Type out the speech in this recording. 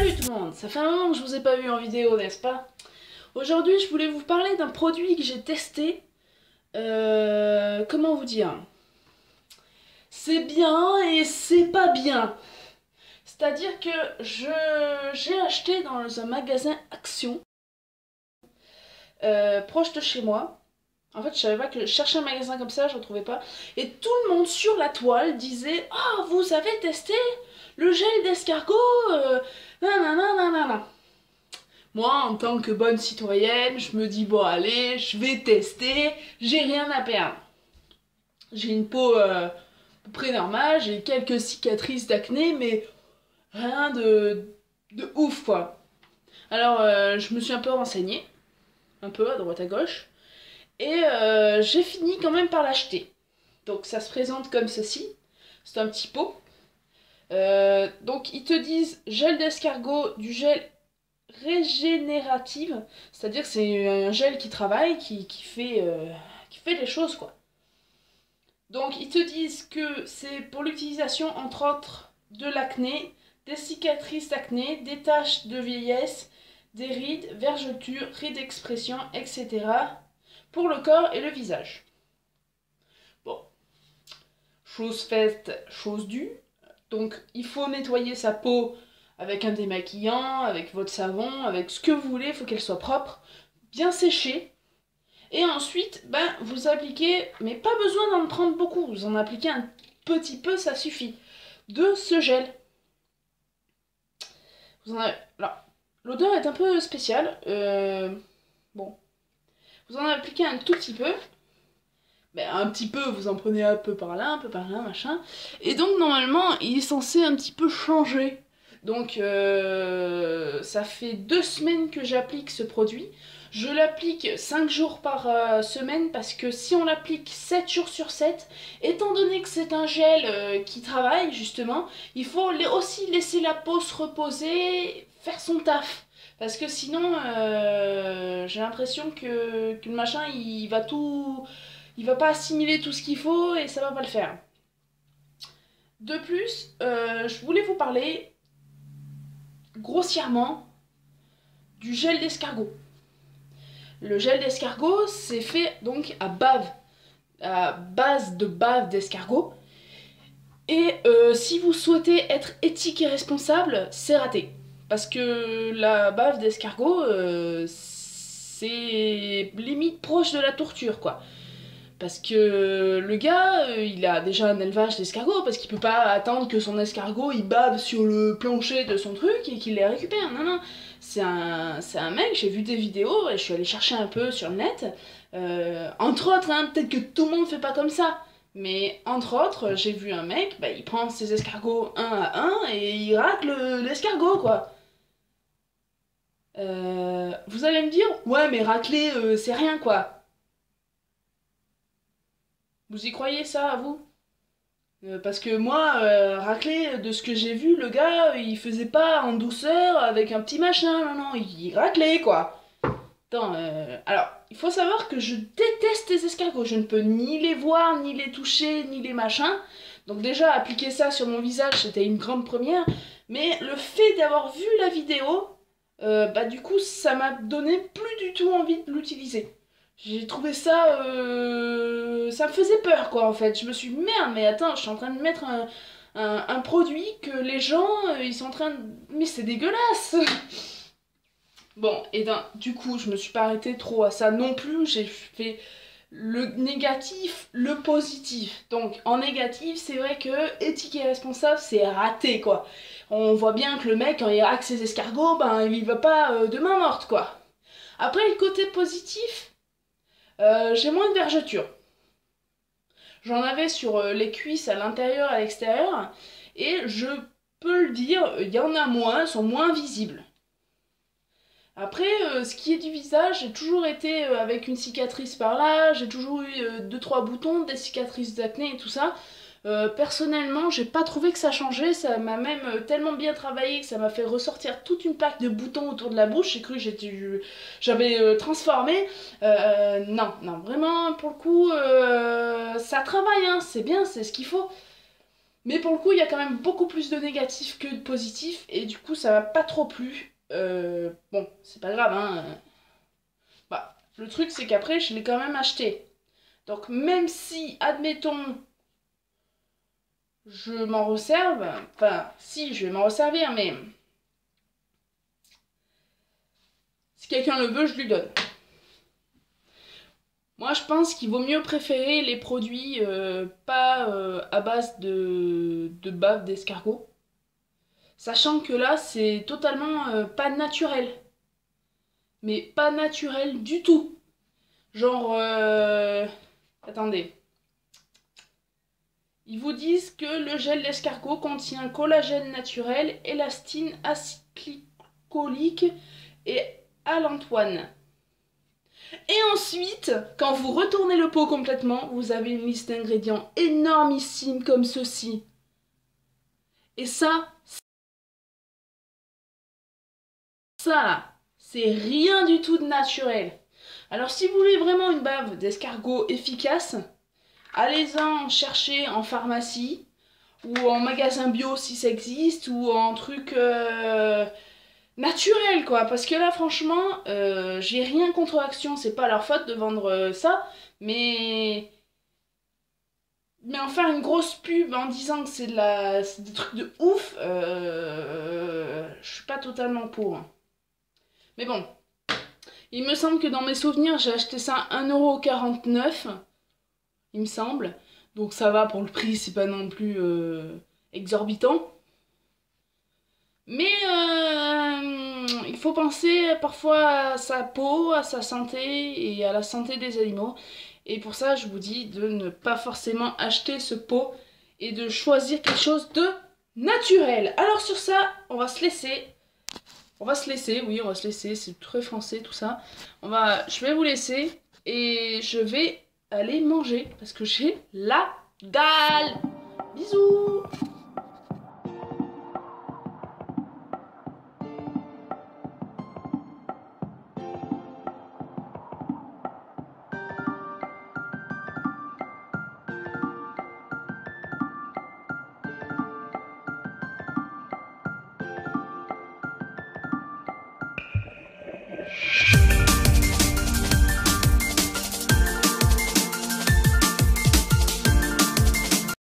Salut tout le monde, ça fait un moment que je vous ai pas vu en vidéo, n'est-ce pas? Aujourd'hui, je voulais vous parler d'un produit que j'ai testé. Comment vous dire? C'est bien et c'est pas bien. C'est-à-dire que j'ai acheté dans un magasin Action, proche de chez moi. En fait, je savais pas que je cherchais un magasin comme ça, je ne trouvais pas. Et tout le monde sur la toile disait: "Ah, vous avez testé le gel d'escargot nanana, nanana." Moi, en tant que bonne citoyenne, je me dis: bon, allez, je vais tester, j'ai rien à perdre. J'ai une peau à peu près normale, j'ai quelques cicatrices d'acné, mais rien de ouf, quoi. Alors, je me suis un peu renseignée, un peu à droite à gauche, et j'ai fini quand même par l'acheter. Donc, ça se présente comme ceci. C'est un petit pot. Donc, ils te disent gel d'escargot, du gel régénérative, c'est-à-dire que c'est un gel qui travaille, qui fait les choses, quoi. Donc ils te disent que c'est pour l'utilisation entre autres de l'acné, des cicatrices d'acné, des taches de vieillesse, des rides, vergetures, rides d'expression, etc. pour le corps et le visage. Bon, chose faite, chose due. Donc il faut nettoyer sa peau avec un démaquillant, avec votre savon, avec ce que vous voulez, il faut qu'elle soit propre, bien séchée. Et ensuite, vous appliquez, mais pas besoin d'en prendre beaucoup, vous en appliquez un petit peu, ça suffit, de ce gel. Vous en avez... Alors, l'odeur est un peu spéciale, bon. Vous en appliquez un tout petit peu, un petit peu, vous en prenez un peu par là, machin. Et donc, normalement, il est censé un petit peu changer. Donc, ça fait 2 semaines que j'applique ce produit. Je l'applique 5 jours par semaine parce que si on l'applique 7 jours sur 7, étant donné que c'est un gel qui travaille justement, il faut aussi laisser la peau se reposer, faire son taf. Parce que sinon, j'ai l'impression que le machin, il va pas assimiler tout ce qu'il faut et ça va pas le faire. De plus, je voulais vous parler grossièrement du gel d'escargot. Le gel d'escargot, c'est fait donc à base de bave d'escargot. Et si vous souhaitez être éthique et responsable, c'est raté. Parce que la bave d'escargot, c'est limite proche de la torture, quoi. Parce que le gars, il a déjà un élevage d'escargots, parce qu'il peut pas attendre que son escargot il bave sur le plancher de son truc et qu'il les récupère. Non, non. C'est un mec, j'ai vu des vidéos et je suis allée chercher un peu sur le net. Entre autres, hein, peut-être que tout le monde fait pas comme ça. Mais entre autres, j'ai vu un mec, il prend ses escargots un à un et il racle l'escargot, quoi. Vous allez me dire, ouais, mais racler, c'est rien, quoi. Vous y croyez ça, à vous? Parce que moi, racler, de ce que j'ai vu, le gars, il faisait pas en douceur avec un petit machin, non, non, il raclait, quoi. Attends, alors, il faut savoir que je déteste les escargots. Je ne peux ni les voir, ni les toucher, ni les machins. Donc déjà, appliquer ça sur mon visage, c'était une grande première. Mais le fait d'avoir vu la vidéo, du coup, ça m'a donné plus du tout envie de l'utiliser. J'ai trouvé ça... ça me faisait peur, quoi, en fait. Je me suis dit, merde, mais attends, je suis en train de mettre un produit que les gens, ils sont en train de... Mais c'est dégueulasse. Bon, et du coup, je me suis pas arrêtée trop à ça non plus. J'ai fait le négatif, le positif. Donc, en négatif, c'est vrai que éthique et responsable, c'est raté, quoi. On voit bien que le mec, quand il racle ses escargots, il va pas de main morte, quoi. Après, le côté positif, j'ai moins de vergetures. J'en avais sur les cuisses, à l'intérieur, à l'extérieur. Et je peux le dire, il y en a moins, elles sont moins visibles. Après, ce qui est du visage, j'ai toujours été avec une cicatrice par là, j'ai toujours eu 2-3 boutons, des cicatrices d'acné et tout ça. Personnellement, j'ai pas trouvé que ça changeait, ça m'a même tellement bien travaillé que ça m'a fait ressortir toute une plaque de boutons autour de la bouche. J'ai cru que j'avais transformé. Non, non, vraiment, pour le coup, ça travaille, hein, c'est bien, c'est ce qu'il faut. Mais pour le coup, il y a quand même beaucoup plus de négatifs que de positifs, et du coup, ça m'a pas trop plu. Bon, c'est pas grave, hein. Bah, le truc, c'est qu'après, je l'ai quand même acheté. Donc, même si, admettons, je m'en resserve, enfin, si, je vais m'en resservir, mais si quelqu'un le veut, je lui donne. Moi, je pense qu'il vaut mieux préférer les produits pas à base de bave d'escargot. Sachant que là, c'est totalement pas naturel. Mais pas naturel du tout. Genre, attendez. Ils vous disent que le gel d'escargot contient collagène naturel, élastine, acide glycolique et allantoine. Et ensuite, quand vous retournez le pot complètement, vous avez une liste d'ingrédients énormissime comme ceci. Et ça là, c'est rien du tout de naturel. Alors si vous voulez vraiment une bave d'escargot efficace, allez-en chercher en pharmacie ou en magasin bio si ça existe ou en truc naturel quoi. Parce que là franchement, j'ai rien contre Action, c'est pas leur faute de vendre ça, mais en faire une grosse pub en disant que c'est des trucs de ouf, je suis pas totalement pour. Mais bon, il me semble que dans mes souvenirs, j'ai acheté ça à 1,49 €, il me semble. Donc ça va pour le prix, c'est pas non plus exorbitant. Mais il faut penser parfois à sa peau, à sa santé et à la santé des animaux. Et pour ça, je vous dis de ne pas forcément acheter ce pot et de choisir quelque chose de naturel. Alors sur ça, on va se laisser. On va se laisser, oui, on va se laisser, c'est très français tout ça. Je vais vous laisser et je vais aller manger parce que j'ai la dalle. Bisous.